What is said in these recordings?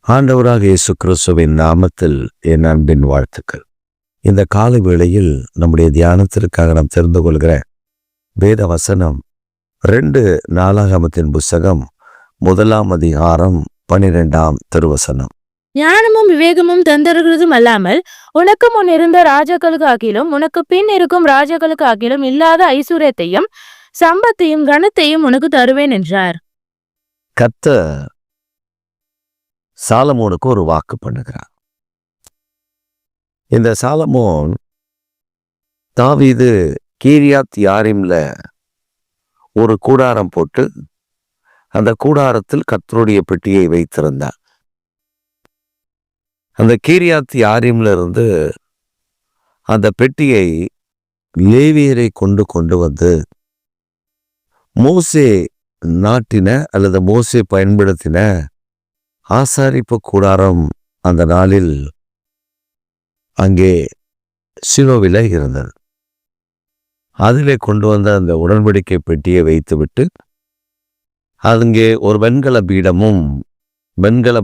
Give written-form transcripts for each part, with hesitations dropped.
ஆண்டவராக இயேசு கிறிஸ்துவின் நாமத்தில் என் அன்பின் வாழ்த்துக்கள். இந்த காலை வேளையில் நம்முடைய தியானத்திற்காக நாம் தெரிந்து கொள்கிற வேத வசனம் 2 நாளாகமத்தின் புஸ்தகம் 1ஆம் அதிகாரம் 12ஆம் திருவசனம். ஞானமும் விவேகமும் தந்தருகிறதும் அல்லாமல் உனக்கு முன் இருந்த ராஜாக்களுக்கு ஆகிலும் உனக்கு பின் இருக்கும் ராஜாக்களுக்கு ஆகிலும் இல்லாத ஐஸ்வர்யத்தையும் சம்பத்தையும் கனத்தையும் உனக்கு தருவேன் என்றார். கர்த்தர் சாலமோனுக்கு ஒரு வாக்கு பண்ணுகிறார். இந்த சாலமோன் தாவீது கீரியாத் யாரீம்ல ஒரு கூடாரம் போட்டு அந்த கூடாரத்தில் கர்த்தருடைய பெட்டியை வைத்திருந்தார். அந்த கீரியாத் யாரீம்ல இருந்து அந்த பெட்டியை லேவியரை கொண்டு வந்து மோசே நாட்டின அல்லது மோசே பயன்படுத்தின ஆசாரிப்பு கூடாரம் அந்த நாளில் அங்கே சிலோவில இருந்தது. அதிலே கொண்டு வந்த அந்த உடன்படிக்கை பெட்டியை வைத்துவிட்டு அங்கே ஒரு வெண்கல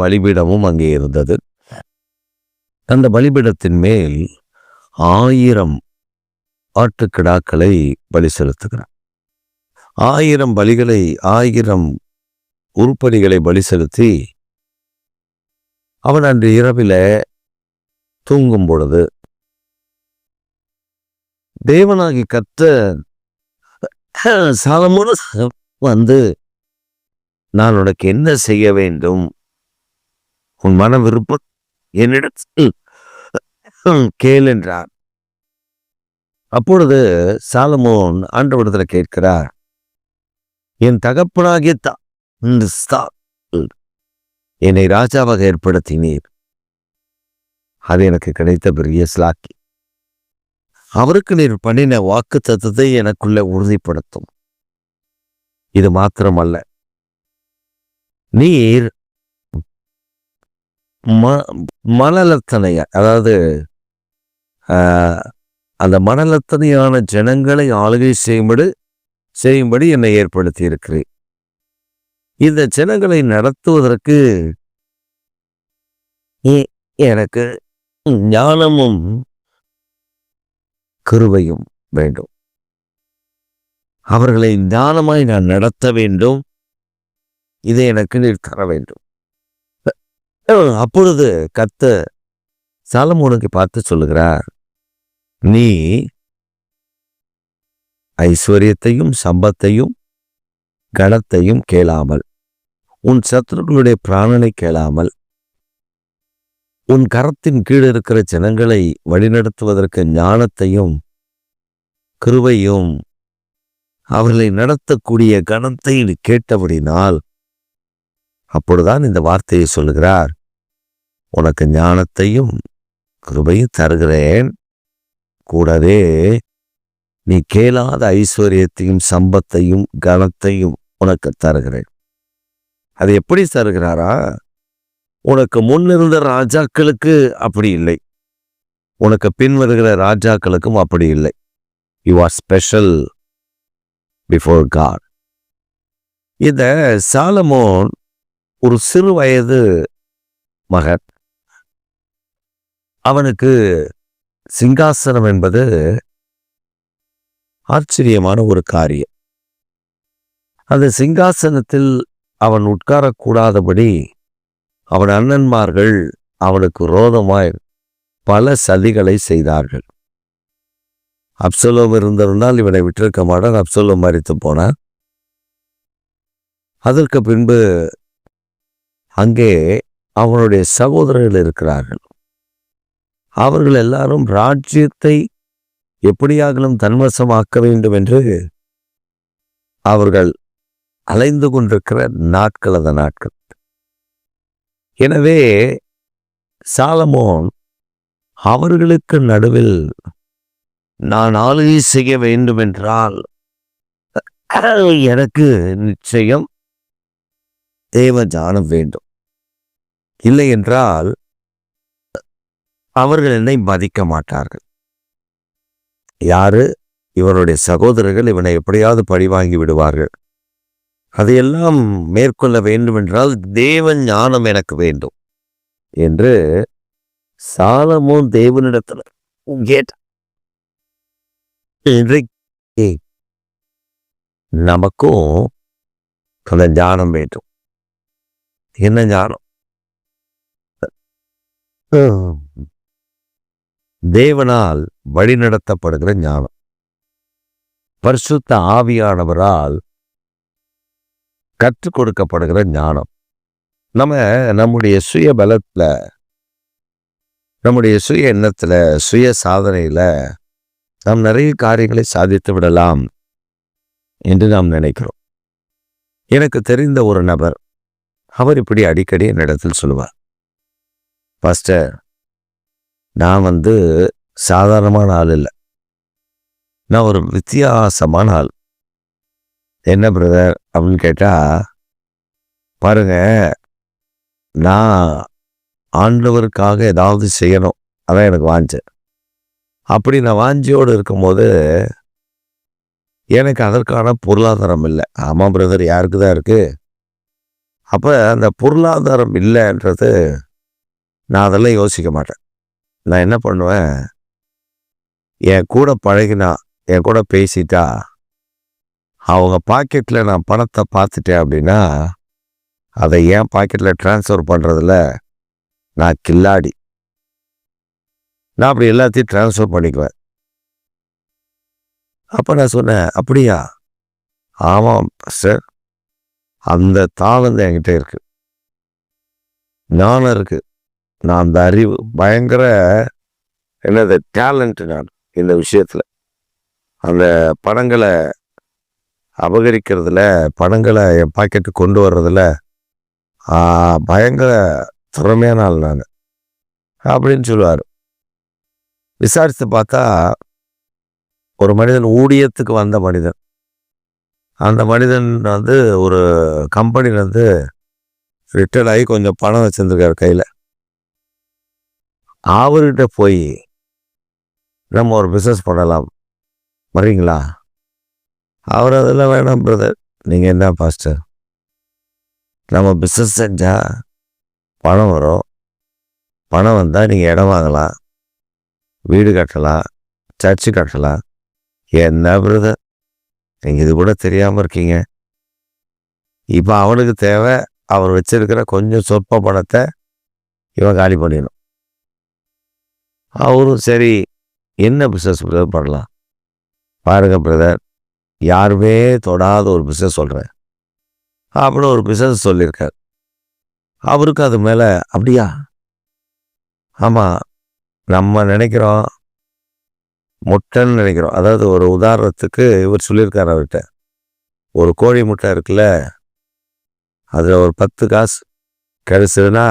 பலிபீடமும் அங்கே இருந்தது. அந்த பலிபீடத்தின் மேல் 1000 ஆட்டுக்கிடாக்களை பலி செலுத்துகிறார். 1000 உருப்படிகளை பலி செலுத்தி அவன் அன்று இரவில தூங்கும் பொழுது தேவனாகி கர்த்தர் சாலமோன் வந்து, நான் உனக்கு என்ன செய்ய வேண்டும், உன் மன விருப்பம் என்னிடத்தில் கேள் என்றார். அப்பொழுது சாலமோன் ஆண்டவரிடத்துல கேட்கிறார், என் தகப்பனாகிய என்னை ராஜாவாக ஏற்படுத்தினீர். அது எனக்கு கிடைத்த பெரிய ஸ்லாக்கி. அவருக்கு நீர் பண்ணின வாக்கு தத்தத்தை எனக்குள்ள உறுதிப்படுத்தும். இது மாத்திரமல்ல, நீர் மணலத்தனைய அதாவது அந்த மணலத்தனையான ஜனங்களை ஆளுகை செய்யும்படி என்னை ஏற்படுத்தி இருக்கிறேன். இந்த ஜனங்களை நடத்துவதற்கு எனக்கு ஞானமும் கிருபையும் வேண்டும். அவர்களை ஞானமாய் நான் நடத்த வேண்டும். இதை எனக்கு நீர் தர வேண்டும். அப்பொழுது கர்த்தர் சாலமோனுக்கு பார்த்து சொல்லுகிறார், நீ ஐஸ்வர்யத்தையும் சம்பத்தையும் கனத்தையும் கேளாமல், உன் சத்துருக்களுடைய பிராணனை கேளாமல், உன் கரத்தின் கீழ் இருக்கிற ஜனங்களை வழிநடத்துவதற்கு ஞானத்தையும் கிருபையும் அவர்களை நடத்தக்கூடிய கனத்தை கேட்டபடினால், அப்பொழுதுதான் இந்த வார்த்தையை சொல்லுகிறார், உனக்கு ஞானத்தையும் கிருபையும் தருகிறேன், கூடவே நீ கேளாத ஐஸ்வர்யத்தையும் சம்பத்தையும் கனத்தையும் உனக்கு தருகிறேன். அது எப்படி தருகிறாரா? உனக்கு முன்னிருந்த ராஜாக்களுக்கு அப்படி இல்லை, உனக்கு பின் வருகிற ராஜாக்களுக்கும் அப்படி இல்லை. You are special before God. இந்த சாலமோன் ஒரு சிறு வயது மகன். அவனுக்கு சிங்காசனம் என்பது ஆச்சரியமான ஒரு காரியம். அந்த சிங்காசனத்தில் அவன் உட்காரக்கூடாதபடி அவன் அண்ணன்மார்கள் அவனுக்கு விரோதமாய் பல சதிகளை செய்தார்கள். அப்சலோம் இருந்திருந்தால் இவனை விட்டிருக்க மாட்டான். அப்சலோம் மரித்து போனான். அதற்கு பின்பு அங்கே அவனுடைய சகோதரர்கள் இருக்கிறார்கள். அவர்கள் எல்லாரும் ராஜ்யத்தை எப்படியாகலும் தன்வசமாக்க வேண்டும் என்று அவர்கள் அலைந்து கொண்டிருக்கிற நாட்கள் அந்த நாட்கள். எனவே சாலமோன் அவர்களுக்கு நடுவில் நான் ஆளுகை செய்ய வேண்டும் என்றால் எனக்கு நிச்சயம் தேவ ஞானம் வேண்டும், இல்லை என்றால் அவர்கள் என்னை மதிக்க மாட்டார்கள். யாரு? இவருடைய சகோதரர்கள் இவனை எப்படியாவது பழிவாங்கி விடுவார்கள். அதையெல்லாம் மேற்கொள்ள வேண்டும் என்றால் தேவ ஞானம் எனக்கு வேண்டும். என்று சாலமோன் தேவனிடத்துல கேட்டான். இன்றைக்கு நமக்கும் அந்த ஞானம் வேண்டும். என்ன ஞானம்? தேவனால் வழிநடத்தப்படுகிற ஞானம், பரிசுத்த ஆவியானவரால் கற்றுக் கொடுக்கப்படுகிற ஞானம். நம்முடைய சுய பலத்துல, நம்முடைய சுய எண்ணத்துல, சுய சாதனையில நாம் நிறைய காரியங்களை சாதித்து விடலாம் என்று நாம் நினைக்கிறோம். எனக்கு தெரிந்த ஒரு நபர், அவர் இப்படி அடிக்கடி என்னிடத்தில் சொல்லுவார், பாஸ்டர், நான் சாதாரணமான ஆள் இல்லை, நான் ஒரு வித்தியாசமான ஆள். என்ன பிரதர் அப்படின்னு கேட்டா, பாருங்க, நான் ஆண்டவருக்காக ஏதாவது செய்யணும், அதான் எனக்கு வாஞ்சை. அப்படி நான் வாஞ்சியோடு இருக்கும்போது எனக்கு அதற்கான பொருளாதாரம் இல்லை. ஆமாம் பிரதர், யாருக்கு தான் இருக்கு. அப்போ அந்த பொருளாதாரம் இல்லைன்றது நான் அதெல்லாம் யோசிக்க மாட்டேன். நான் என்ன பண்ணுவேன், என் கூட பழகினா, என் கூட பேசிட்டா, அவங்க பாக்கெட்டில் நான் பணத்தை பார்த்துட்டேன் அப்படின்னா அதை என் பாக்கெட்டில் டிரான்ஸ்ஃபர் பண்ணுறதுல நான் கில்லாடி. நான் அப்படி எல்லாத்தையும் டிரான்ஸ்ஃபர் பண்ணிக்குவேன். அப்போ நான் சொன்னேன், அப்படியா? ஆமாம் சார், அந்த தாளந்து என்கிட்ட இருக்கு, ஞானம் இருக்கு, நான் அந்த அறிவு, பயங்கர என்னது டேலண்ட் நான் இந்த விஷயத்தில். அந்த பணங்களை அபகரிக்கிறதுல, பணங்களை என் பாக்கெட்டு கொண்டு வர்றதுல பயங்கர திறமையான ஆள் நான் அப்படின்னு சொல்லுவார். விசாரித்து பார்த்தா ஒரு மனிதன், ஊழியத்துக்கு வந்த மனிதன், அந்த மனிதன் ஒரு கம்பெனிலேருந்து ரிட்டையர்ட் ஆகி கொஞ்சம் பணம் வச்சுருந்துருக்காரு கையில். அவர்கிட்ட போய் நம்ம ஒரு பிஸ்னஸ் பண்ணலாம், வரீங்களா? அவர் அதெல்லாம் வேணாம் பிரதர், நீங்கள் என்ன பாஸ்டர், நம்ம பிஸ்னஸ் செஞ்சால் பணம் வரும், பணம் வந்தால் நீங்கள் இடம் வாங்கலாம், வீடு கட்டலாம், சர்ச்சு கட்டலாம். என்ன பிரதர், நீங்கள் இது கூட தெரியாமல் இருக்கீங்க. இப்போ அவனுக்கு தேவை, அவர் வச்சிருக்கிற கொஞ்சம் சொற்ப பணத்தை இவன் காலி பண்ணிடணும். அவரும் சரி, என்ன பிஸ்னஸ் பிரதர் பண்ணலாம்? பாருங்க பிரதர், யாருமே தொடாத ஒரு பிஸ்னஸ் சொல்கிறேன் அப்படின்னு ஒரு பிஸ்னஸ் சொல்லியிருக்கார். அவருக்கு அது மேலே, அப்படியா? ஆமாம், நம்ம நினைக்கிறோம் முட்டைன்னு நினைக்கிறோம். அதாவது ஒரு உதாரணத்துக்கு இவர் சொல்லியிருக்கார், அவர்கிட்ட ஒரு கோழி முட்டை இருக்குல்ல, அதில் ஒரு 10 காசு கிடைச்சதுன்னா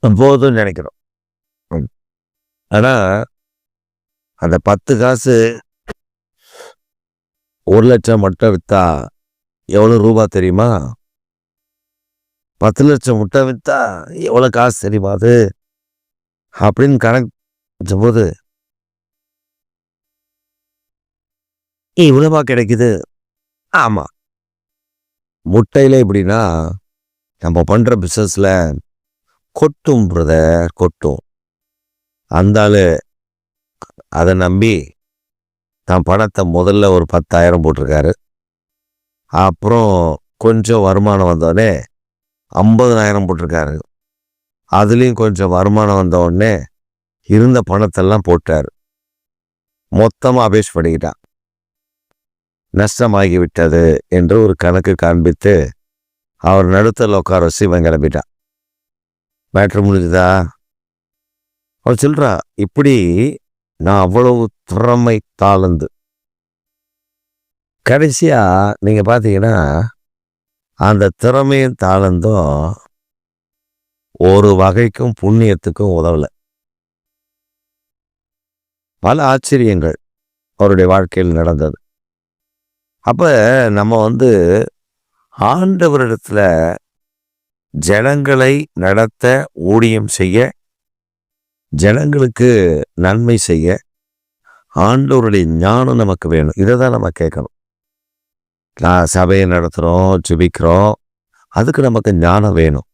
போதும்னு நினைக்கிறோம். ஆனால் அந்த 10 காசு 1 லட்சம் முட்டை விற்றா எவ்வளோ ரூபா தெரியுமா? 10 லட்சம் முட்டை விற்றா எவ்வளோ காசு தெரியுமா அது அப்படின்னு கணக்கு வச்சபோது இவ்வளவா கிடைக்குது. ஆமாம், முட்டையில் எப்படின்னா, நம்ம பண்ணுற பிஸ்னஸில் கொட்டும் பிரதர், கொட்டும். அந்த ஆள் அதை நம்பி தான் பணத்தை முதல்ல ஒரு 10,000 போட்டிருக்காரு. அப்புறம் கொஞ்சம் வருமானம் வந்தோடனே 50,000 போட்டிருக்காரு. அதுலேயும் கொஞ்சம் வருமானம் வந்தவுடனே இருந்த பணத்தெல்லாம் போட்டார். மொத்தமாக அபேஷ் பண்ணிக்கிட்டான். நஷ்டமாகிவிட்டது என்று ஒரு கணக்கு காண்பித்து அவர் நடுத்தல உட்கார வச்சு இவன் கிளம்பிட்டான். மேட்ரு முடிஞ்சுதா? அவர் சொல்றா, இப்படி நான் அவ்வளவு திறமை தாளந்து. கடைசியா நீங்க பார்த்தீங்கன்னா அந்த திறமையும் தாளந்தும் ஒரு வகைக்கும் புண்ணியத்துக்கும் உதவலை. பல ஆச்சரியங்கள் அவருடைய வாழ்க்கையில் நடந்தது. அப்ப நம்ம ஆண்டவரிடத்துல ஜனங்களை நடத்த, ஊழியம் செய்ய, ஜனங்களுக்கு நன்மை செய்ய ஆண்டவருடைய ஞானம் நமக்கு வேணும். இதை தான் நம்ம கேட்கணும். நான் சபையை நடத்துகிறோம், ஜெபிக்கிறோம், அதுக்கு நமக்கு ஞானம் வேணும்.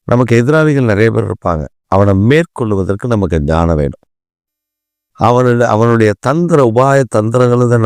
நமக்கு எதிராளிகள் நிறைய பேர் இருப்பாங்க. அவனை மேற்கொள்வதற்கு நமக்கு ஞானம் வேணும். அவனுடைய உபாய தந்திரங்களை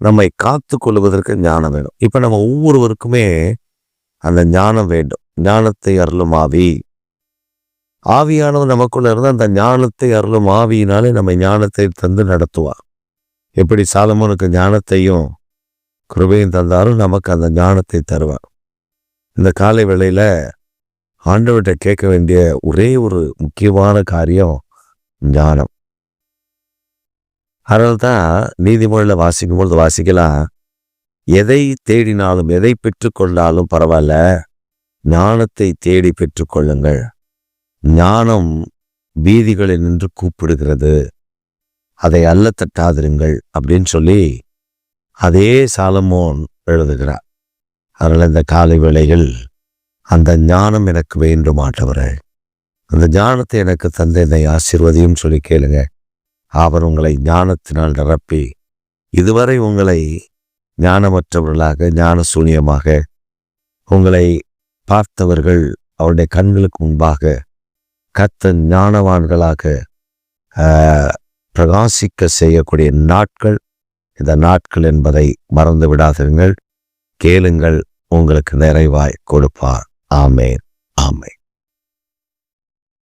நம்மை காத்து கொள்வதற்கு ஞானம் வேணும். இப்ப நம்ம ஒவ்வொருவருக்குமே அந்த ஞானம் வேண்டும். ஞானத்தை அருளும் ஆவி, ஆவியானவர் நமக்குள்ள இருந்து அந்த ஞானத்தை அருளும் ஆவியினாலே நம்ம ஞானத்தை தந்து நடத்துவார். எப்படி சாலமோனுக்கு ஞானத்தையும் கிருபையும் தந்தாலும் நமக்கு அந்த ஞானத்தை தருவார். இந்த காலை வேளையில ஆண்டவர்கிட்ட கேட்க வேண்டிய ஒரே ஒரு முக்கியமான காரியம் ஞானம். அதனால்தான் நீதிமொழியில் வாசிக்கும்பொழுது வாசிக்கலாம், எதை தேடினாலும் எதை பெற்றுக்கொண்டாலும் பரவாயில்ல, ஞானத்தை தேடி பெற்றுக்கொள்ளுங்கள். ஞானம் வீதிகளில் நின்று கூப்பிடுகிறது, அதை அல்ல தட்டாதிருங்கள் அப்படின்னு சொல்லி அதே சாலமோன் எழுதுகிறார். அதனால் இந்த காலை வேளையில் அந்த ஞானம் எனக்கு வேண்டும் ஆண்டவரே, அந்த ஞானத்தை எனக்கு தந்த என்னை ஆசீர்வதியும் சொல்லி கேளுங்க. அவர் உங்களை ஞானத்தினால் நிரப்பி, இதுவரை உங்களை ஞானமற்றவர்களாக ஞான சூனியமாக உங்களை பார்த்தவர்கள் அவருடைய கண்களுக்கு முன்பாக கர்த்தர் ஞானவான்களாக பிரகாசிக்க செய்யக்கூடிய நாட்கள் இந்த நாட்கள் என்பதை மறந்து விடாதீர்கள். கேளுங்கள், உங்களுக்கு நிறைவாய் கொடுப்பார். ஆமென், ஆமென்.